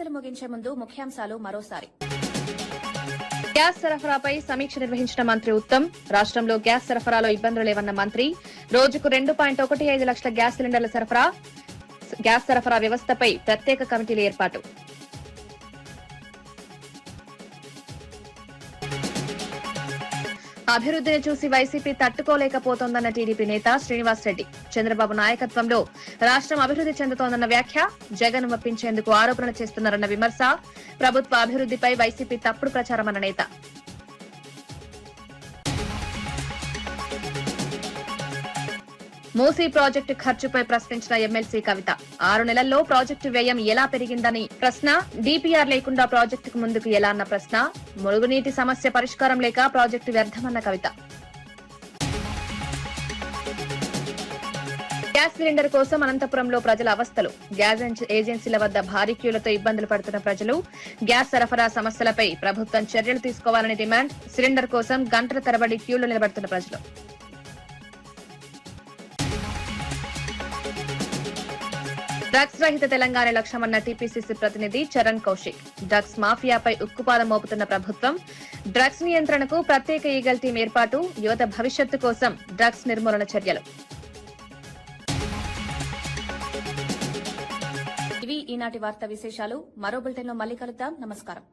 వార్తలు ముగించే ముందు ముఖ్యాంశాలు మరోసారి. గ్యాస్ సరఫరాపై సమీక్ష నిర్వహించిన మంత్రి ఉత్తమ్. రాష్ట్రంలో గ్యాస్ సరఫరాలో ఇబ్బందులు లేవన్న మంత్రి. రోజుకు 2.15 లక్షల గ్యాస్ సిలిండర్ల సరఫరా. గ్యాస్ సరఫరా వ్యవస్థపై ప్రత్యేక కమిటీల ఏర్పాటు. అభివృద్ధిని చూసి వైసీపీ తట్టుకోలేకపోతోందన్న టీడీపీ నేత శ్రీనివాస్ రెడ్డి. చంద్రబాబు నాయకత్వంలో రాష్ట్రం అభివృద్ది చెందుతోందన్న వ్యాఖ్య. జగన్ ఒప్పించేందుకు ఆరోపణలు చేస్తున్నారన్న విమర్శ. ప్రభుత్వ అభివృద్దిపై వైసీపీ తప్పుడు ప్రచారమన్న నేత. మూసీ ప్రాజెక్టు ఖర్చుపై ప్రశ్నించిన ఎమ్మెల్సీ కవిత. 6 నెలల్లో ప్రాజెక్టు వ్యయం ఎలా పెరిగిందని ప్రశ్న. డీపీఆర్ లేకుండా ప్రాజెక్టుకు ముందుకు ఎలా అన్న ప్రశ్న. మురుగునీటి సమస్య పరిష్కారం లేక ప్రాజెక్టు వ్యర్థమన్న కవిత. గ్యాస్ సిలిండర్ కోసం అనంతపురంలో ప్రజల అవస్థలు. గ్యాస్ ఏజెన్సీల వద్ద భారీ క్యూలతో ఇబ్బందులు పడుతున్న ప్రజలు. గ్యాస్ సరఫరా సమస్యలపై ప్రభుత్వం చర్యలు తీసుకోవాలని డిమాండ్. సిలిండర్ కోసం గంటల తరబడి క్యూలో నిలబడుతున్న ప్రజలు. డ్రగ్స్ రహిత తెలంగాణ లక్ష్యమన్న టీపీసీసీ ప్రతినిధి చరణ్ కౌశిక్. డ్రగ్స్ మాఫియాపై ఉక్కుపాదం మోపుతున్న ప్రభుత్వం. డ్రగ్స్ నియంత్రణకు ప్రత్యేక ఈగల్ టీం ఏర్పాటు. యువత భవిష్యత్తు కోసం డ్రగ్స్ నిర్మూలన చర్యలు. ఇవి ఈనాటి వార్తా విశేషాలు. మరో బులెటిన్లో మళ్లీ కలుద్దాం. నమస్కారం.